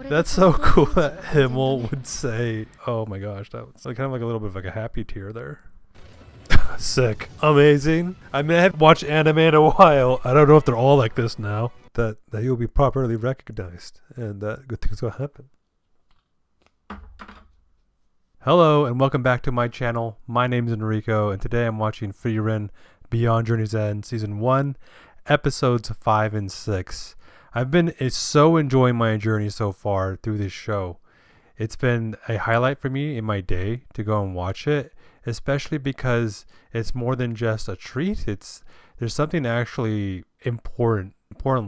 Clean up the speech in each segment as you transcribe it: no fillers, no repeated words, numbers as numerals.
That's so cool that Himmel would say, oh my gosh, that was kind of like a little bit of like a happy tear there. Sick. Amazing. I mean, I haven't watched anime in a while. I don't know if they're all like this now. That you'll be properly recognized and that good things will happen. Hello and welcome back to my channel. My name is Enrico and today I'm watching Frieren Beyond Journey's End Season 1, Episodes 5 and 6. I've been so enjoying my journey so far through this show. It's been a highlight for me in my day to go and watch it, especially because it's more than just a treat. There's something actually important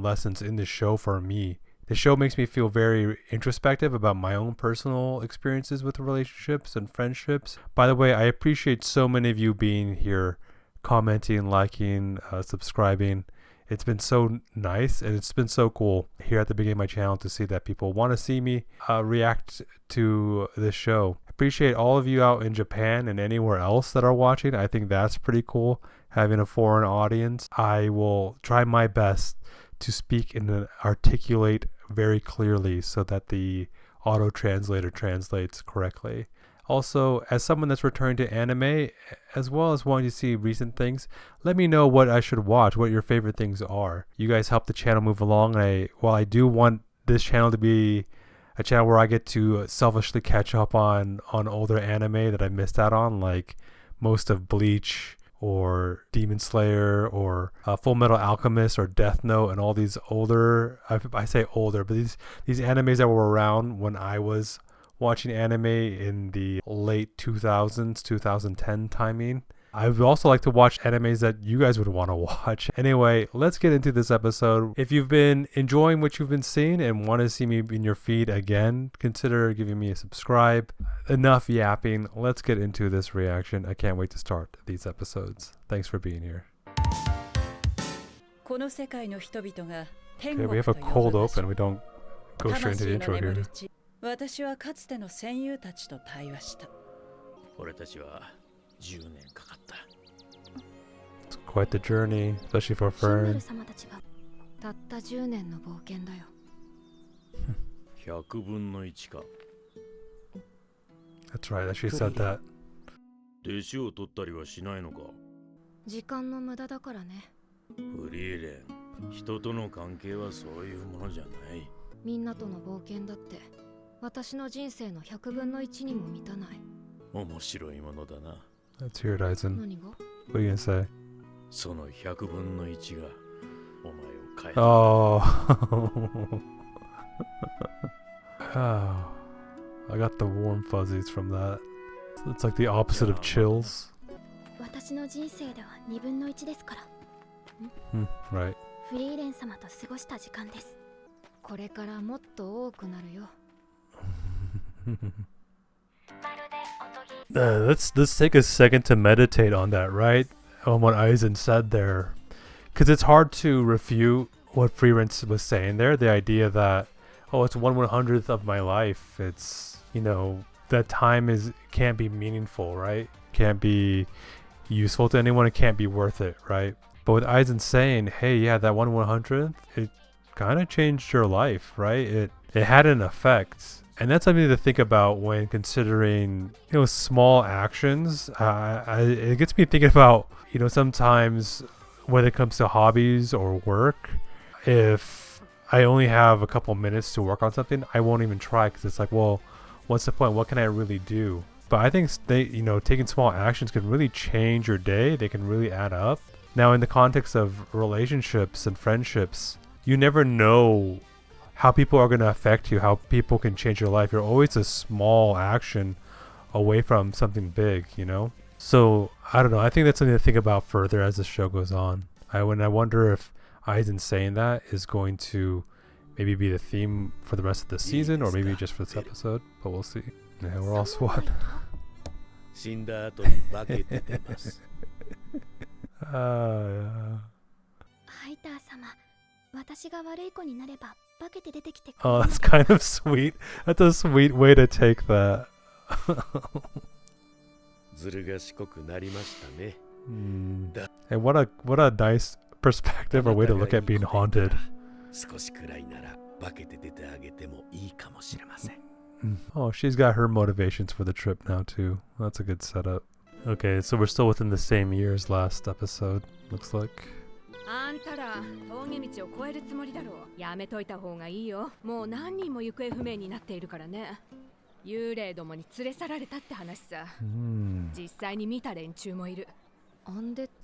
lessons in this show for me. The show makes me feel very introspective about my own personal experiences with relationships and friendships. By the way, I appreciate so many of you being here, commenting, liking, subscribing. It's been so nice and it's been so cool here at the beginning of my channel to see that people want to see me react to this show. Appreciate all of you out in Japan and anywhere else that are watching. I think that's pretty cool, having a foreign audience. I will try my best to speak and articulate very clearly so that the auto translator translates correctly. Also, as someone that's returning to anime, as well as wanting to see recent things, let me know what I should watch, what your favorite things are. You guys help the channel move along. While I do want this channel to be a channel where I get to selfishly catch up on older anime that I missed out on, like most of Bleach or Demon Slayer or Full Metal Alchemist or Death Note and all these older, I say older, but these animes that were around when I was watching anime in the late 2000s, 2010 timing. I would also like to watch animes that you guys would want to watch. Anyway, let's get into this episode. If you've been enjoying what you've been seeing and want to see me in your feed again, consider giving me a subscribe. Enough yapping. Let's get into this reaction. I can't wait to start these episodes. Thanks for being here. Okay, we have a cold open. We don't go straight into the intro here. 私はかつての戦友たちと対話した。俺たちは10年かかった。It's quite the journey, especially for Frieren. 様たちがたった10年の冒険だよ。100分の1か。That's right, she said that. 弟子を取ったりはしないのか。時間の無駄だからね。フリーレン、人との関係はそういうものじゃない。みんなとの冒険だって。私の人生の100分の1にも満たない。面白いものだな。Let's hear it, Aizen. 何が What are you gonna say? その100分の1がお前を変えた。Oh. Oh. I got the warm fuzzies from that. It's like the opposite of chills. 私の人生では2分の1ですから。Right. フリーレン様と過ごした時間です。これからもっと多くなるよ。Let's take a second to meditate on that, right? On what Aizen said there. Because it's hard to refute what Frieren was saying there. The idea that, oh, it's 1/100th of my life. It's, that time can't be meaningful, right? Can't be useful to anyone. It can't be worth it, right? But with Aizen saying, hey, yeah, that 1/100th, it kind of changed your life, right? It had an effect. And that's something to think about when considering, small actions. It gets me thinking about, sometimes when it comes to hobbies or work, if I only have a couple minutes to work on something, I won't even try because it's like, well, what's the point? What can I really do? But I think taking small actions can really change your day. They can really add up. Now, in the context of relationships and friendships, you never know how people are going to affect you, how people can change your life. You're always a small action away from something big, So, I don't know. I think that's something to think about further as the show goes on. I wonder if Aizen saying that is going to maybe be the theme for the rest of the season or maybe just for this episode, but we'll see. Yeah, we're all SWAT. Yeah. Oh, that's kind of sweet. That's a sweet way to take that. Hey, what a nice perspective or way to look at being haunted. Oh, she's got her motivations for the trip now too. That's a good setup. Okay, so we're still within the same year as last episode, looks like. あんたら峠道を越えるつもりだろう。やめといた方がいいよ。もう何人も行方不明になっているからね。幽霊どもに連れ去られたって話さ。実際に見た連中もいる。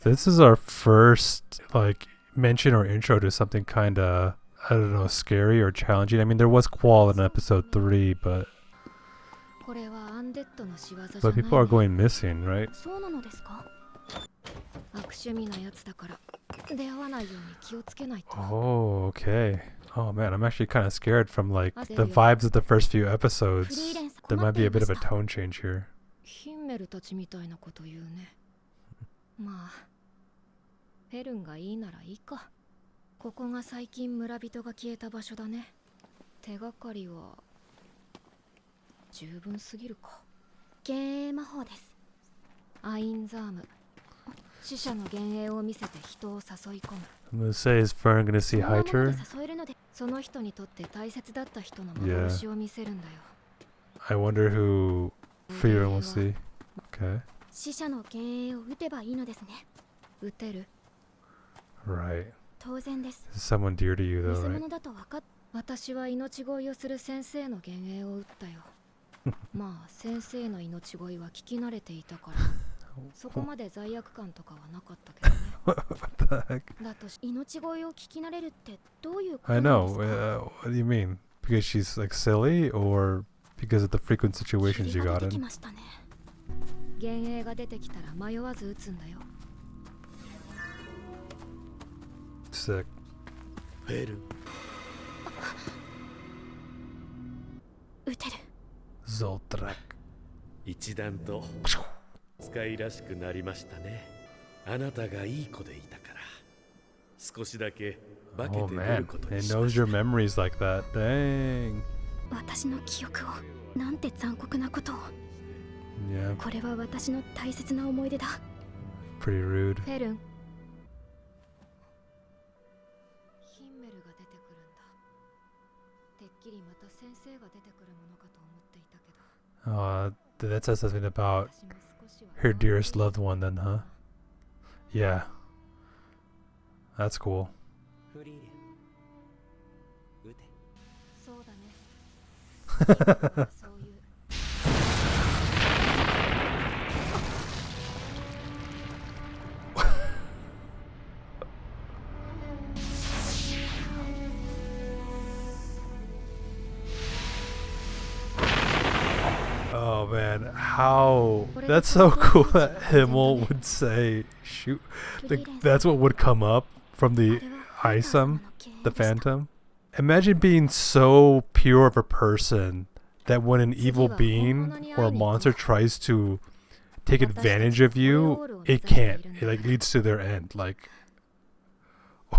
This is our first like mention or intro to something kind of, I don't know, scary or challenging. I mean, there was Qual in episode 3, but people are going missing, right? Oh, okay. Oh man, I'm actually kind of scared from like the vibes of the first few episodes. There might be a bit of a tone change here. まあ、フェルンがいいならいいか。ここが最近村人が消えた場所だね。手がかりは十分すぎるか。幻影魔法です。アインザーム。死者の幻影を見せて人を誘い込む。I'm gonna say, is Frieren gonna see Hyter? その人にとって大切だった人の幻を見せるんだよ。I wonder who Frieren will see. Okay. 死者の幻影を撃てばいいのですね。撃てる。Right. 当然です。Someone dear to you, though, 偽 right? 物だと分かっ。私は命乞いをする先生の幻影を撃ったよ。まあ先生の命乞いは聞き慣れていたから、そこまで罪悪感とかはなかったけどね。What the heck? だと命乞いを聞き慣れるってどういうこと I なんですか know. What do you mean? Because she's like silly, or because of the frequent situations you got 出てき in? ましたね。幻影が出てきたら迷わず撃つんだよ。Sick. フェル。撃てる。Zoltrak. 一段と使いらしくなりましたね。あなたがいい子でいたから、少しだけ化け Oh て出 man, ること it にしま knows した。 your memories like that. Dang. 私の記憶をなんて残酷なことを。Yeah, これは私の大切な思い出だ。 pretty rude. フェルン。ヒンメルが出てくるんだ。てっきりまた先生が出てくるものかと思っていたけど。That says something about 私も少しは her dearest loved one then, huh? Yeah. That's cool. フリーレン。撃て。そうだね。そういう。Oh man, how that's so cool that Himmel would say shoot. That's what would come up from the Isam, the Phantom. Imagine being so pure of a person that when an evil being or a monster tries to take advantage of you, it can't. It like leads to their end. Like,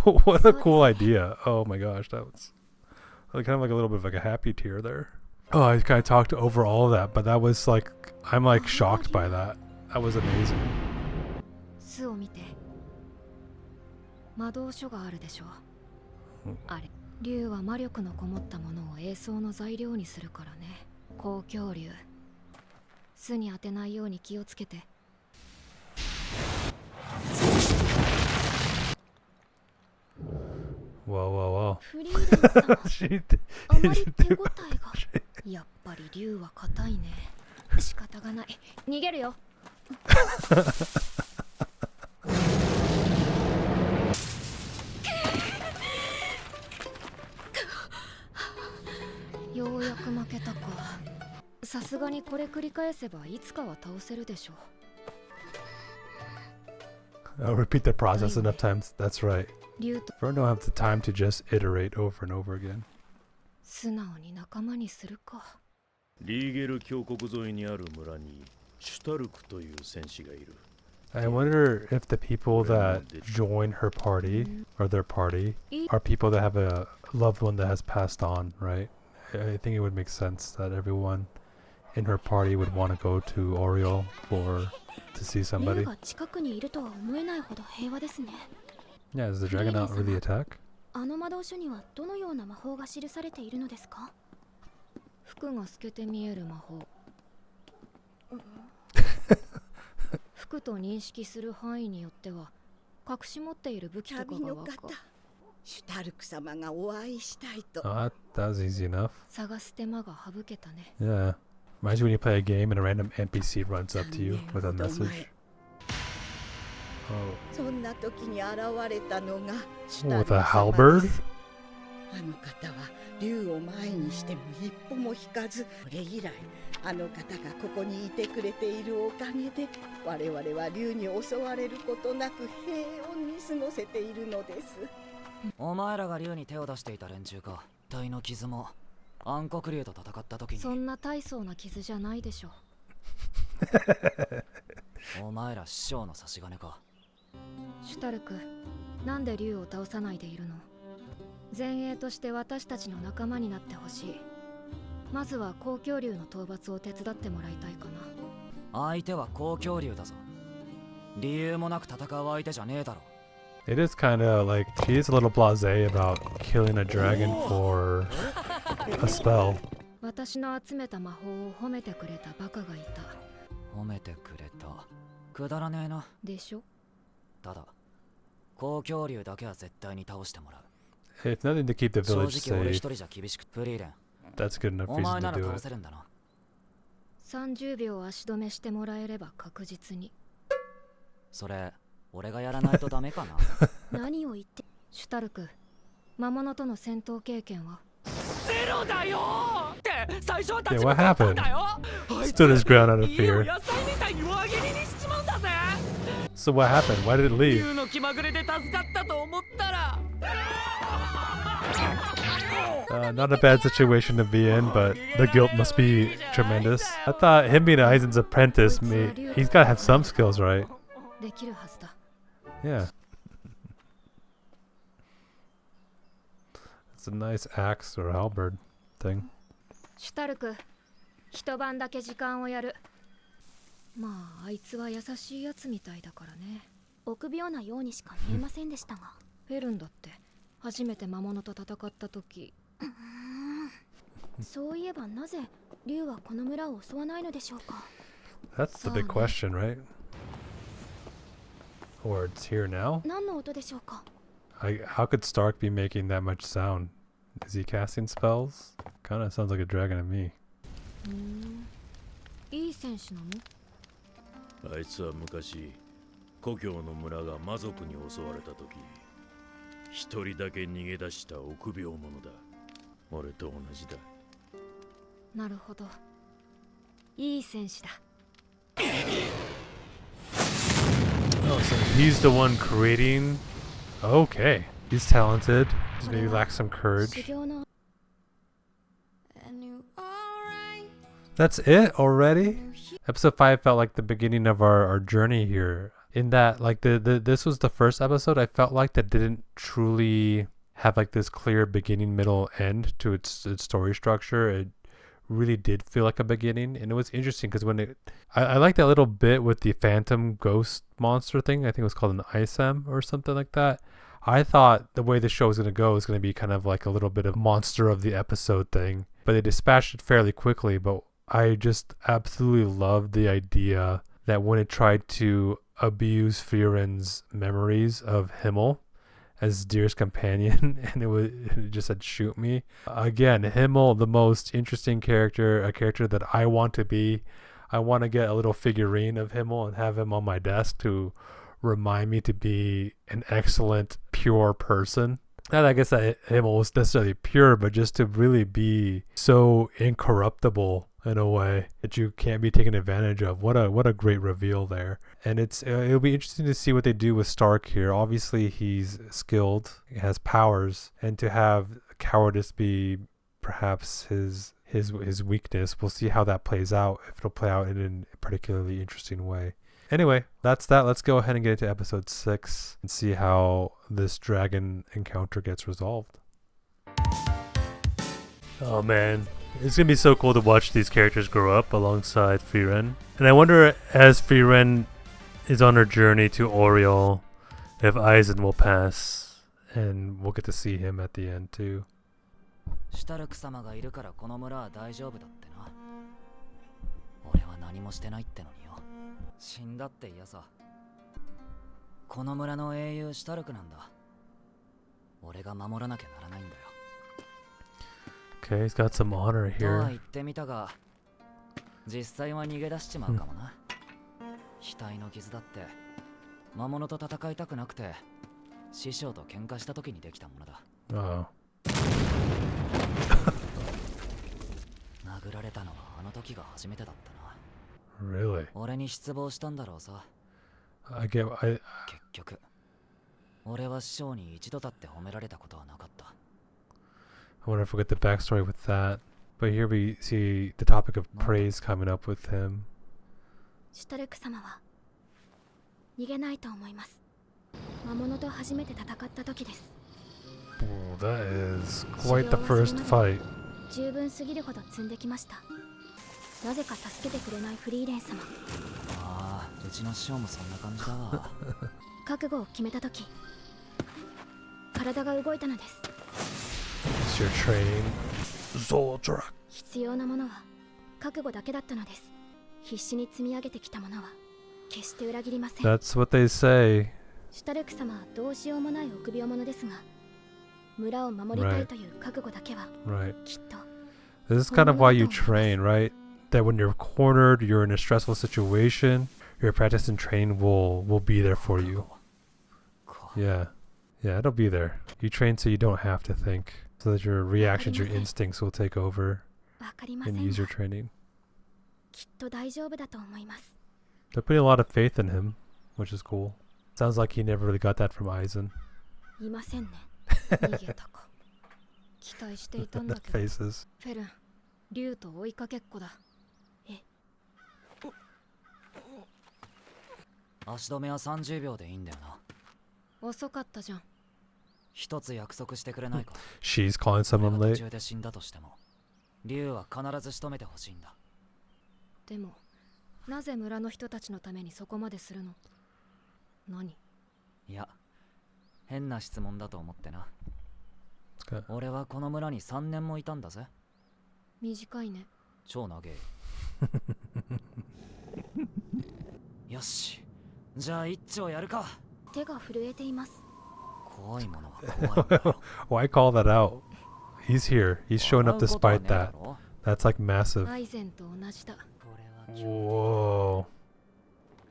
what a cool idea. Oh my gosh, that was kind of like a little bit of like a happy tear there. Oh, I kind of talked over all of that, but that was like, I'm like shocked by that. That was amazing. 巣を見て。魔導書があるでしょ。あれ、竜は魔力のこもったものを栄装の材料にするからね。公共竜。巣に当てないように気をつけて。Whoa. フリーレンさん。 She did- あまり手応えが。やっぱり竜は硬いね。仕方がない。逃げるよ。ようやく負けたか。さすがにこれ繰り返せばいつかは倒せるでしょう。 I'll repeat the process enough times. That's right. 竜と Fern don't have the time to just iterate over and over again. 素直に仲間にするか。リーゲル峡谷沿いにある村にシュタルクという戦士がいる。 I wonder if the people that join her party or their party are people that have a loved one that has passed on, right? I think it would make sense that everyone in her party would want to go to Oriole to see 竜 somebody. が近くにいるとは思えないほど平和ですね。 Yeah, does the dragon not really attack? あの魔導書にはどのような魔法が記されているのですか？服が透けて見える魔法。服と認識する範囲によっては隠し持っている武器とかがわかる。シュタルク様がお会いしたいと。 Oh, that was easy enough. 探す手間が省けたね。 Yeah. Reminds you when you play a game and a random NPC runs up to you with a message. Oh. そんな時に現れたのがシュ Oh, タル with a ク様 halberd? です。あの方は竜を前にしても一歩も引かず、それ以来あの方がここにいてくれているおかげで我々は竜に襲われることなく平穏に過ごせているのです。お前らが竜に手を出していた連中か。体の傷も暗黒竜と戦った時に。そんな大層な傷じゃないでしょ。お前ら師匠の差し金か。シュタルク、なんで竜を倒さないでいるの？前衛として私たちの仲間になってほしい。まずは公共竜の討伐を手伝ってもらいたいかな。相手は公共竜だぞ。理由もなく戦う相手じゃねえだろ。It is kind of like she is a little blasé about killing a dragon for a spell. 私の集めた魔法を褒めてくれたバカがいた。褒めてくれた。くだらねえな。でしょ？ただ、公共竜だけは絶対に倒してもらう。If nothing to keep the 正 village 直俺 safe, 一人じゃ厳しく。フリーレン、 that's good enough お前 reason な to ら do 倒 it. せるんだな。30秒足止めしてもらえれば確実に。それ、俺がやらないとダメかな。何を言って。シュタルク、魔物との戦闘経験は？ゼロだよって、最初は Yeah, what happened? Stood his ground out of fear. 野菜みたいに輪切りにしちまうんだぜ。 So what happened? Why did it leave? 竜の気まぐれで助かったと思ったら。Not a bad situation to be in, but the guilt must be tremendous. I thought him being Aizen's apprentice, he's got to have some skills, right? できるはずだ。Yeah. It's a nice axe or halberd thing. シュタルク、一晩だけ時間をやる。まあ、あいつは優しいやつみたいだからね。臆病なようにしか見えませんでしたが。フェルンだって初めて魔物と戦った時。そういえばなぜ竜はこの村を襲わないのでしょうか。 That's the big question, right? Or it's here now? 何の音でしょうか。 How could Stark be making that much sound? Is he casting spells? Kind of sounds like a dragon to me. いい戦士なの？あいつは昔故郷の村が魔族に襲われた時、一人だけ逃げ出した臆病者だ。俺と同じだ。なるほど。いい戦士だ。 Oh, so he's the one creating. Okay, he's talented. Just maybe lacks some 修 courage. 行の That's it already? Episode 5 felt like the beginning of our journey here. In that, like this was the first episode I felt like that didn't truly have like this clear beginning, middle, end to its story structure. It really did feel like a beginning, and it was interesting because when I like that little bit with the phantom ghost monster thing. I think it was called an ISM or something like that. I thought the way the show was going to go was going to be kind of like a little bit of monster of the episode thing, but they dispatched it fairly quickly. But I just absolutely loved the idea that when it tried to abuse Frieren's memories of Himmel as Deer's companion, and it just said shoot me. Again, Himmel, the most interesting character, a character that I want to be. I want to get a little figurine of Himmel and have him on my desk to remind me to be an excellent, pure person. Not I guess that Himmel was necessarily pure, but just to really be so incorruptible in a way that you can't be taken advantage of. What a great reveal there. And it'll be interesting to see what they do with Stark here. Obviously he's skilled, he has powers, and to have cowardice be perhaps his weakness. We'll see how that plays out, if it'll play out in a particularly interesting way. Anyway, that's that. Let's go ahead and get into episode 6 and see how this dragon encounter gets resolved. Oh man, it's gonna be so cool to watch these characters grow up alongside Frieren. And I wonder, as Frieren is on her journey to Oriel, if Aizen will pass and we'll get to see him at the end too. シュタルク様がいるからこの村は大丈夫だってな。俺は何もしてないってのによ。死んだって嫌さ。この村の英雄シュタルクなんだ。俺が守らなきゃならないんだよ。Okay, he's got some honor とは here. 言ってみたが、実際は逃げ出しちまうかもな。額の傷だって魔物と戦いたくなくて師匠と喧嘩した時にできたものだ。Oh. 殴られたのはあの時が初めてだったな。 Really? 俺に失望したんだろうさ。 I 結局俺は師匠に一度だって褒められたことはなかった。 wonder if we'll get the backstory with that. But here we see the topic of praise coming up with him. シュタルク様は逃げないと思います。魔物と初めて戦った時です。 Oh, that is quite the first fight. 十分すぎるほど積んできました。なぜか助けてくれないフリーレン様。ああ、うちの師匠もそんな感じだわ。覚悟を決めた時、体が動いたのです。 It's your training. Zoldrack. 必要なものは覚悟だけだったのです。必死に積み上げてきたものは決して裏切りません。 That's what they say. シュタルク様はどうしようもない臆病者ですが、村を守りたいという覚悟だけは Right. きっと。 This is kind of why you train, right? That when you're cornered, you're in a stressful situation, your practice and training will be there for you. Yeah. Yeah, it'll be there. You train so you don't have to think. So that your reactions, your instincts will take over わかりませ and ん use your が、 training. きっと大丈夫だと思います。 They're putting a lot of faith in him, which is cool. Sounds like he never really got that from Aizen. いませんね。逃げたか。期待していたんだ The けど。 faces. フェルン、竜と追いかけっこだ。足止めは30秒でいいんだよな。遅かったじゃん。一つ約束してくれないか。 She's calling 俺 someone が途 late. 中で死んだとしても、竜は必ず仕留めてほしいんだ。でも、なぜ村の人たちのためにそこまでするの？何？いや、変な質問だと思ってな。 Okay. 俺はこの村に3年もいたんだぜ。短いね。超長え。よし、じゃあ一丁やるか。手が震えています。怖いものは怖いんだよ。 Why call that out? He's here. He's showing up despite that. That's like massive. アイゼンと同じだ。 Whoa.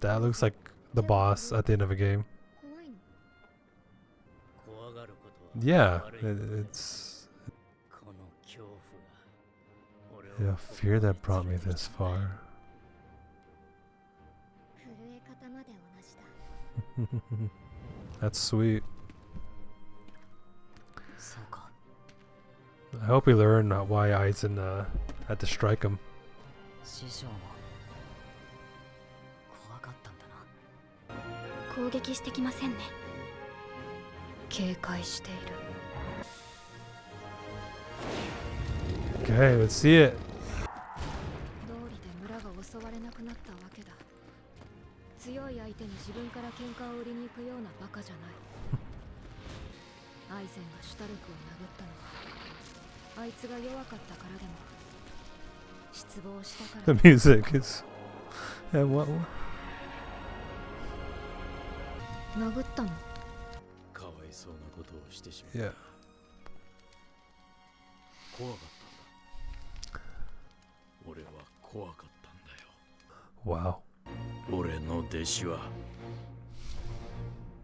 That looks like the boss at the end of a game. 怖いの？ Yeah, it's この恐怖が俺 yeah, を fear that brought me this far. 震え方まで同じだ。 That's sweet. そうか。 I hope we learn why Aizen had to strike him. 師匠も怖かったんだな。攻撃してきませんね。警戒している。 Okay, let's see it. 道理で村が襲われなくなったわけだ。強い相手に自分から喧嘩を売りに行くようなバカじゃない。アイゼンがシュタルクを殴ったのは、あいつが弱かったからでも、失望したから。 The music is. And what? 殴ったの？かわいそうなことをしてしま Yeah. う。怖かったんだ。俺は怖かったんだよ。 Wow. 俺の弟子は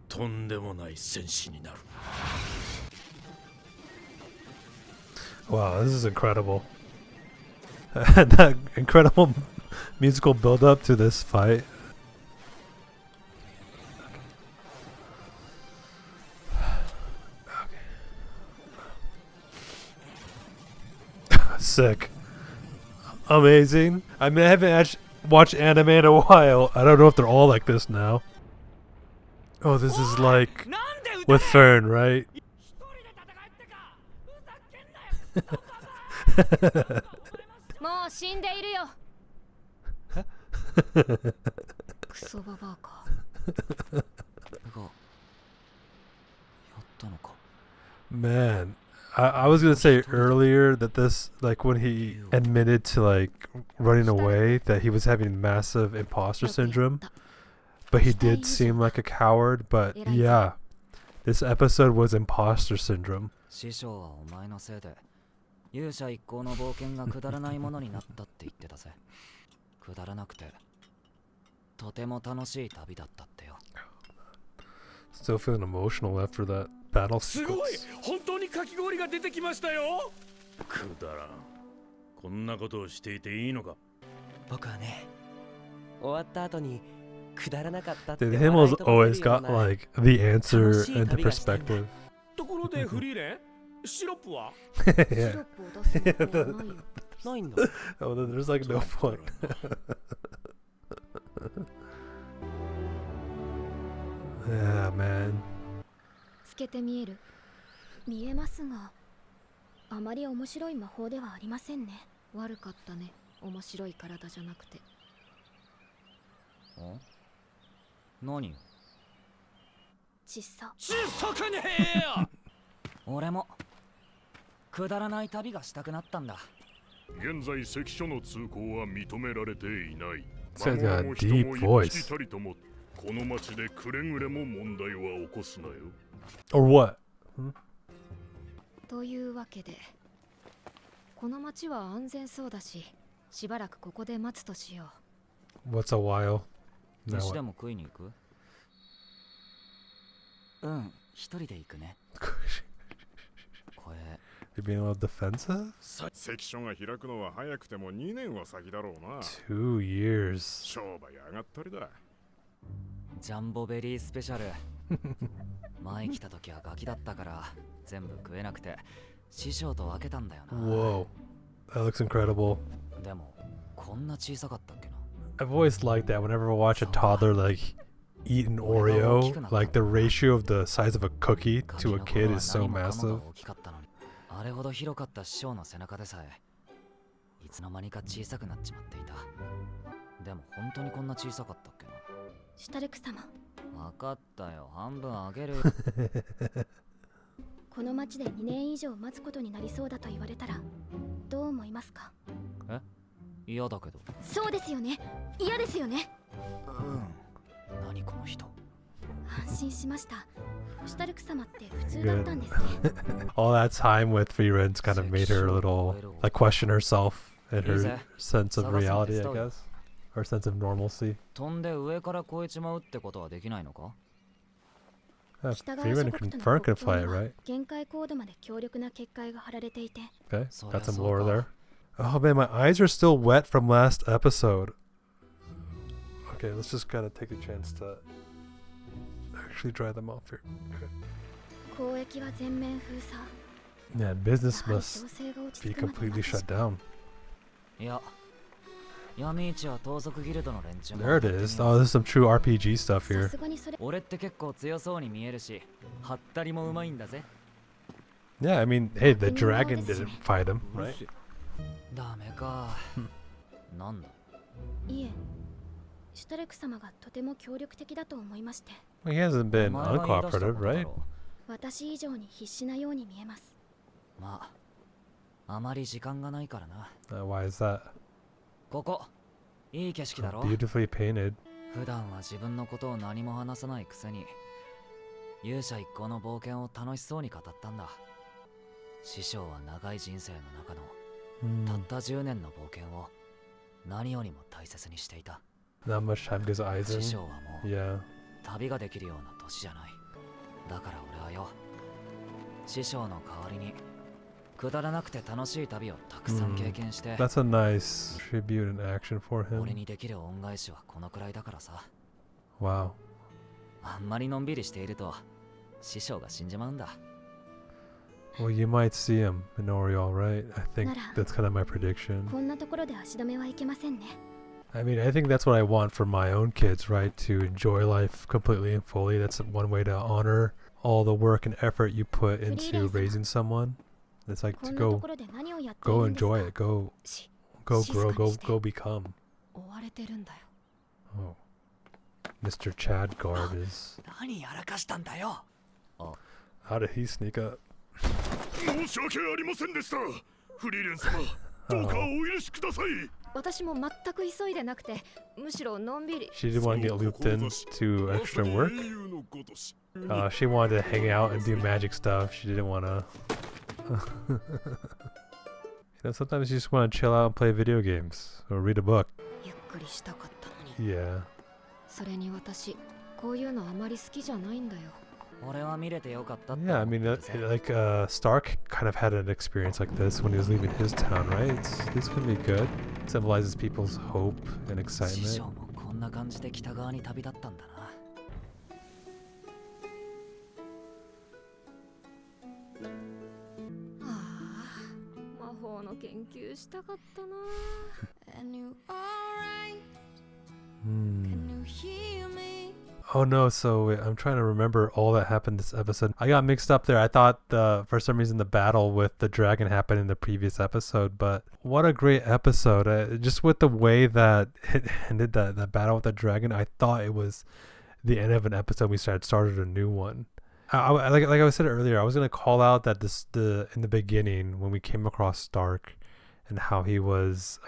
とんでもない戦士になる。 Wow, this is incredible. That incredible musical build up to this fight. Sick. Amazing. I mean, I haven't actually watched anime in a while. I don't know if they're all like this now. Oh, this is like with Fern, right? もう死んでいるよ。クソババアか。俺がやったのか。Man, I was gonna say earlier that this, like, when he admitted to like running away, that he was having massive imposter syndrome, but he did seem like a coward. But yeah, this episode was imposter syndrome. 師匠はお前のせいで勇者一行の冒険がくだらないものになったって言ってたぜ。くだらなくてとても楽しい旅だったってよ。Still feeling emotional after that battle すごい sequence. 本当にかき氷が出てきましたよ。くだらん。こんなことをしていていいのか。僕はね、終わった後にくだらなかったって Dude, 笑 Himmel's い飛ばせ always るよう got な like the answer 楽しい and the 旅がしたいんだ。 perspective. ところでフリーレン、シロップは Yeah. シロップを出す方法はないよ。ないんだ。 Oh, then there's like no point. Yeah, man. 透けて見える。見えますが、あまり面白い魔法ではありませんね。悪かったね。面白い体じゃなくて。何よ。ちっさ。小さくねえよ。俺もくだらない旅がしたくなったんだ。現在関所の通行は認められていない。 This guy's got a 魔物も人 deep も voice. 一たりともこの町でくれぐれも問題は起こすなよ。 Or what? というわけで、この町は安全そうだし、しばらくここで待つとしよ What's a while? Now 飯 what? でも食いに行く？うん、一人で行くね。これ You're being a little defensive? 関所が開くのは早くても2年は先だろうな。 2 years. 商売上がったりだ。ジャンボベリースペシャル。前来た時はガキだったから全部食えなくて師匠と分けたんだよな。 Whoa. That looks incredible. でもこんな小さかったっけな。 I've always liked that whenever I watch a toddler like eat an Oreo, like the ratio of the size of a cookie ガ to キ a の kid 頃は is so 何もかも massive. が大きかったのに、あれほど広かった師匠の背中でさえいつの間にか小さくなっちまっていた。でも本当にこんな小さかったっけな。う。シュタルク様、分かったよ、半分あげる。この町で2年以上待つことになりそうだと言われたら、どう思いますか？嫌だけど。そうですよね。嫌ですよね。何この人。安心しました。シュタルク様って普通だったんですね。 All that time with Frieren's kind of made her a little like question herself and her sense of reality, I guess, or sense of normalcy. 飛んで上から越えちまうってことはできないのか？ Frieren and Fern can fly it, right? 限界高度まで強力な結界が張られていて、 Okay, got some lore there. Oh man, my eyes are still wet from last episode. Okay, let's just kind of take a chance to actually dry them off here. Okay. 交易は全面封鎖。 Yeah, business やはり must 情勢が落ち be 着くまで completely 待つし shut down. いや、闇市は盗賊ギルドの連中も There it is. Oh, there's some true RPG stuff さ here. すがにそれ。俺って結構強そうに見えるし、はったりもうまいんだぜ。 Yeah, I mean, hey, the dragon didn't fight him, right? ダメか。なんだ。いえ、シュタルク様がとても協力的だと思いまして、 Well, he hasn't been お前が言い出したこ uncooperative, とだ right? ろ私以上に必死なように見えます。う。まあ、あまり時間がないからな。 Why is that? ここ、いい景色だろ。 Beautifully painted. 普段は自分のことを何も話さないくせに勇者一行の冒険を楽しそうに語ったんだ。師匠は長い人生の中のたった10年の冒険を何よりも大切にしていた。 Not much time goes 師 Eisen. 匠はもう Yeah. 旅ができるような年じゃない。だから俺はよ、師匠の代わりにくだらなくて楽しい旅をたくさん経験して、 That's a nice tribute and action for 俺 him. にできる恩返しはこのくらいだからさ。 Wow. あんまりのんびりしていると師匠が死んじまうんだ。 Well, you might see him in Oriole, right? I think Nara. that's kind of my prediction. こんなところで足止めはいけませんね。 I mean, I think that's what I want for my own kids, right? To enjoy life completely and fully. That's one way to honor all the work and effort you put into raising someone. It's like こ to んなと go ころで何をやっている go んですか？ enjoy it, go し go 静 grow, かに go して。 go become. 追われてるんだよ。 Oh. Mr. Chad Guard is 何やらかしたんだよ。 how did he sneak up? 申し訳ありませんでした。フリーレン様、どうかお許しください。私も全く急いでなくて、むしろのんびり。 She didn't want to get looped into extra work. She wanted to hang out and do magic stuff. She didn't want to. Sometimes you just want to chill out and play video games or read a book. ゆっくりしたかったのに。 Yeah. それに私、こういうのあまり好きじゃないんだよ。 俺は見れてよかったって Yeah, I mean, like Stark kind of had an experience like this when he was leaving his town, right? This can be good. It symbolizes people's hope and 師 excitement. 匠もこんな感じで北側に旅立ったんだな。ああ、魔法の研究したかったな。 Oh no, so wait, I'm trying to remember all that happened this episode. I got mixed up there. I thought for some reason the battle with the dragon happened in the previous episode, but what a great episode. Just with the way that it ended, that battle with the dragon, I thought it was the end of an episode. We started a new one. Like I said earlier, I was going to call out that in the beginning when we came across Stark and how I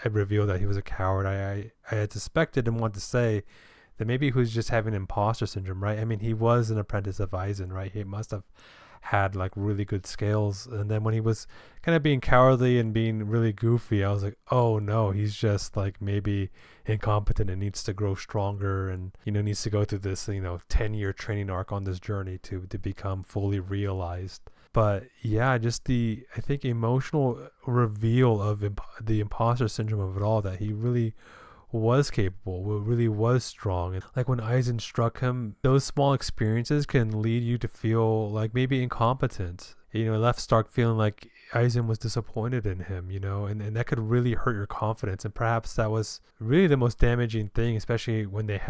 revealed that he was a coward. I had suspected and wanted to say that maybe he was just having imposter syndrome, right? I mean, he was an apprentice of Aizen, right? He must have had like really good skills. And then when he was kind of being cowardly and being really goofy, I was like, oh no, he's just like maybe incompetent and needs to grow stronger and, needs to go through this, 10-year training arc on this journey to become fully realized. But yeah, just I think emotional reveal of the imposter syndrome of it all, that he really was capable, really was strong. And like when Aizen struck him, those small experiences can lead you to feel like maybe incompetent. It left Stark feeling like Aizen was disappointed in him, and that could really hurt your confidence. And perhaps that was really the most damaging thing, especially when it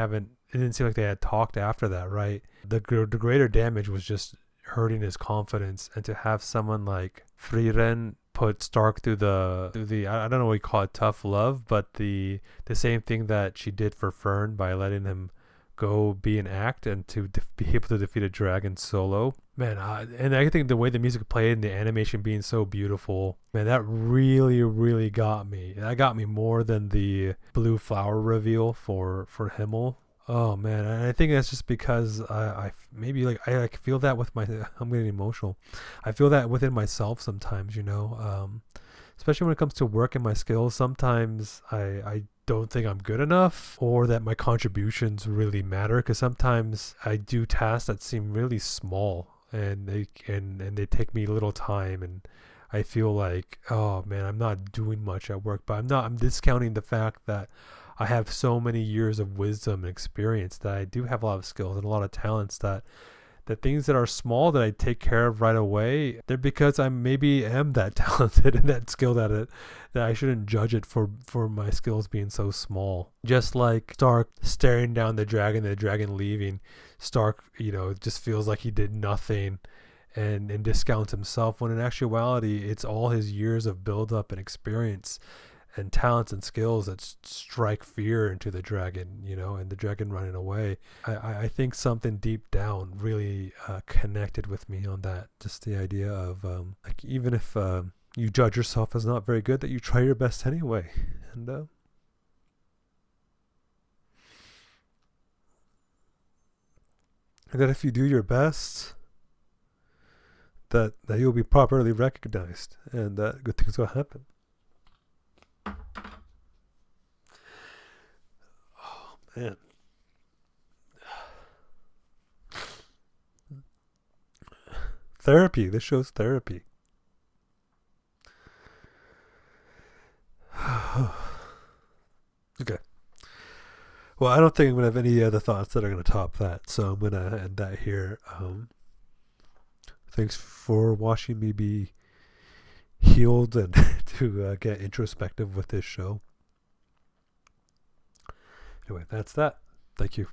didn't seem like they had talked after that, right? The greater damage was just hurting his confidence, and to have someone like Frieren put Stark through the I don't know what you call it, tough love, but the same thing that she did for Fern by letting him go be an act and to be able to defeat a dragon solo, man. And I think the way the music played and the animation being so beautiful, man, that really got me. That got me more than the blue flower reveal for Himmel. Oh man, and I think that's just because I feel that with I'm getting emotional. I feel that within myself sometimes, especially when it comes to work and my skills. Sometimes I don't think I'm good enough, or that my contributions really matter, because sometimes I do tasks that seem really small and they take me little time, and I feel like, oh man, I'm not doing much at work. But I'm discounting the fact that I have so many years of wisdom and experience, that I do have a lot of skills and a lot of talents, that the things that are small that I take care of right away, they're because I maybe am that talented and that skilled at it, that I shouldn't judge it for my skills being so small. Just like Stark staring down the dragon leaving, Stark, just feels like he did nothing and discounts himself, when in actuality it's all his years of build-up and experience and talents and skills that strike fear into the dragon, and the dragon running away. I think something deep down really connected with me on that. Just the idea of like, even if you judge yourself as not very good, that you try your best anyway. And that if you do your best, that you'll be properly recognized, and that good things will happen. Man. Therapy. This show's therapy. Okay. Well, I don't think I'm going to have any other thoughts that are going to top that, so I'm going to end that here. Thanks for watching me be healed and to get introspective with this show. Anyway, that's that. Thank you.